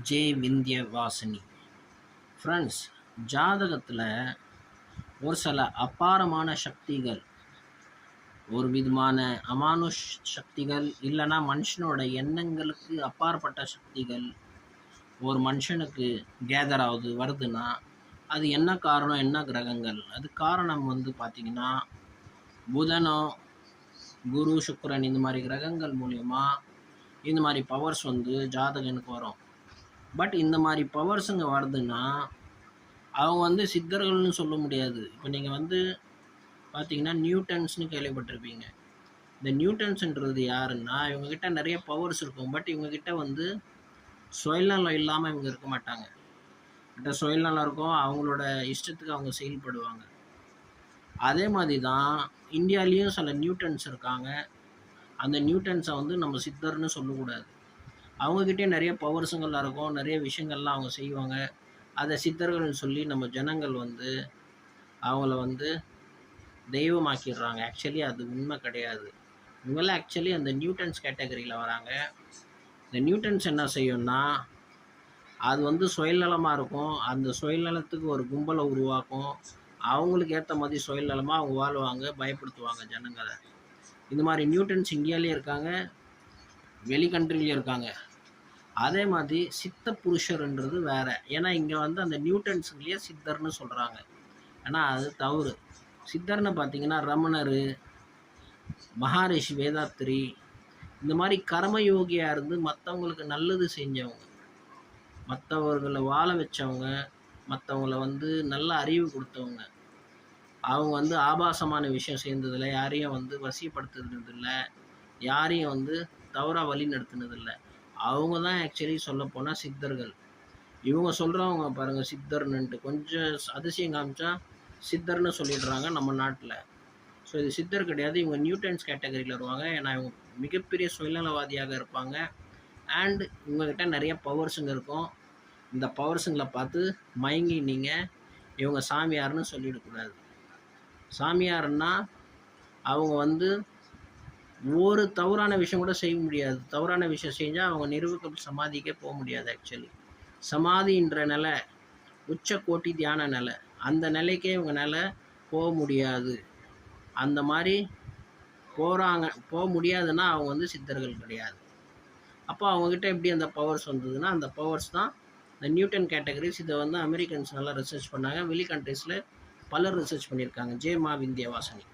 J Vindhyavasini. Friends, ஜாதகத்தில் ஒரு சில அபாரமான சக்திகள், ஒரு விதமான அமானுஷ் சக்திகள், இல்லைன்னா மனுஷனோட எண்ணங்களுக்கு அப்பாற்பட்ட சக்திகள் ஒரு மனுஷனுக்கு கேதர் ஆகுது வருதுன்னா அது என்ன காரணம், என்ன கிரகங்கள்? அது காரணம் பார்த்திங்கன்னா புதனோ, குரு, சுக்கிரன் இந்த மாதிரி கிரகங்கள் மூலயமா இந்த மாதிரி பவர்ஸ் ஜாதகனுக்கு வரும். பட் இந்த மாதிரி பவர்ஸுங்க வருதுன்னா அவங்க சித்தர்கள்னு சொல்ல முடியாது. இப்போ நீங்கள் பார்த்தீங்கன்னா நியூட்டன்ஸ்னு கேள்விப்பட்டிருப்பீங்க. இந்த நியூட்டன்ஸுன்றது யாருன்னா, இவங்ககிட்ட நிறைய பவர்ஸ் இருக்கும். பட் இவங்ககிட்ட சுயநலம் இல்லாமல் இவங்க இருக்க மாட்டாங்க. கிட்ட சுயநலம் இருக்கும், அவங்களோட இஷ்டத்துக்கு அவங்க செயல்படுவாங்க. அதே மாதிரி தான் இந்தியாலேயும் சில நியூட்டன்ஸ் இருக்காங்க. அந்த நியூட்டன்ஸை நம்ம சித்தர்னு சொல்லக்கூடாது. அவங்கக்கிட்டே நிறைய பவர்ஸுங்கள்லாம் இருக்கும், நிறைய விஷயங்கள்லாம் அவங்க செய்வாங்க. அதை சித்தர்கள்னு சொல்லி நம்ம ஜனங்கள் அவங்கள தெய்வமாக்கிடுறாங்க. ஆக்சுவலி அது உண்மை கிடையாது. இவங்களாம் ஆக்சுவலி அந்த நியூட்டன்ஸ் கேட்டகரியில் வராங்க. இந்த நியூட்டன்ஸ் என்ன செய்யும்னா, அது சுயநலமாக இருக்கும். அந்த சுயநலத்துக்கு ஒரு கும்பலை உருவாக்கும். அவங்களுக்கு ஏற்ற மாதிரி சுயநலமாக அவங்க வாழ்வாங்க, பயப்படுத்துவாங்க ஜனங்களை. இந்த மாதிரி நியூட்டன்ஸ் இந்தியாவிலே இருக்காங்க, வெளி கண்ட்ரிலையும் இருக்காங்க. அதே மாதிரி சித்த புருஷர்ன்றது வேறு. ஏன்னா இங்கே அந்த நியூட்டன்ஸுங்களையே சித்தர்னு சொல்கிறாங்க. ஏன்னா அது தவறு. சித்தர்னு பார்த்தீங்கன்னா ரமணர், மகாரிஷி வேதாத்திரி, இந்த மாதிரி கர்மயோகியாக இருந்து மற்றவங்களுக்கு நல்லது செஞ்சவங்க, மற்றவர்களை வாழ வச்சவங்க, மற்றவங்கள நல்ல அறிவு கொடுத்தவங்க. அவங்க ஆபாசமான விஷயம் செய்ததில்லை, யாரையும் வசியப்படுத்துனதில்லை, யாரையும் தவறாக வழி நடத்துனதில்லை. அவங்க தான் ஆக்சுவலி சொல்லப்போனால் சித்தர்கள். இவங்க சொல்கிறவங்க பாருங்கள் சித்தர்னுன்ட்டு, கொஞ்சம் அதிசயம் காமிச்சா சித்தர்னு சொல்லிடுறாங்க நம்ம நாட்டில். ஸோ இது சித்தர் கிடையாது, இவங்க நியூட்டன்ஸ் கேட்டகரியில் வருவாங்க. ஏன்னா இவங்க மிகப்பெரிய சுயநலவாதியாக இருப்பாங்க. அண்ட் இவங்ககிட்ட நிறைய பவர்ஸுங்க இருக்கும். இந்த பவர்ஸுங்களை பார்த்து மயங்கி நீங்கள் இவங்க சாமியார்னு சொல்லிடக்கூடாது. சாமியார்னா அவங்க ஒரு தவறான விஷயம் கூட செய்ய முடியாது. தவறான விஷயம் செஞ்சால் அவங்க நிறுவக்க சமாதிக்கே போக முடியாது. ஆக்சுவலி சமாதின்ற நிலை உச்ச கோட்டி தியான நிலை, அந்த நிலைக்கே இவங்கனால போக முடியாது. அந்த மாதிரி போக முடியாதுன்னா அவங்க சித்தர்கள் கிடையாது. அப்போ அவங்கக்கிட்ட எப்படி அந்த பவர்ஸ் வந்ததுன்னா, அந்த பவர்ஸ் தான் இந்த நியூட்டன் கேட்டகரிஸ். இதை அமெரிக்கன்ஸ் நல்லா ரிசர்ச் பண்ணாங்க. வெளி கண்ட்ரீஸில் பலர் ரிசர்ச் பண்ணியிருக்காங்க. ஜே விந்தியவாசினி.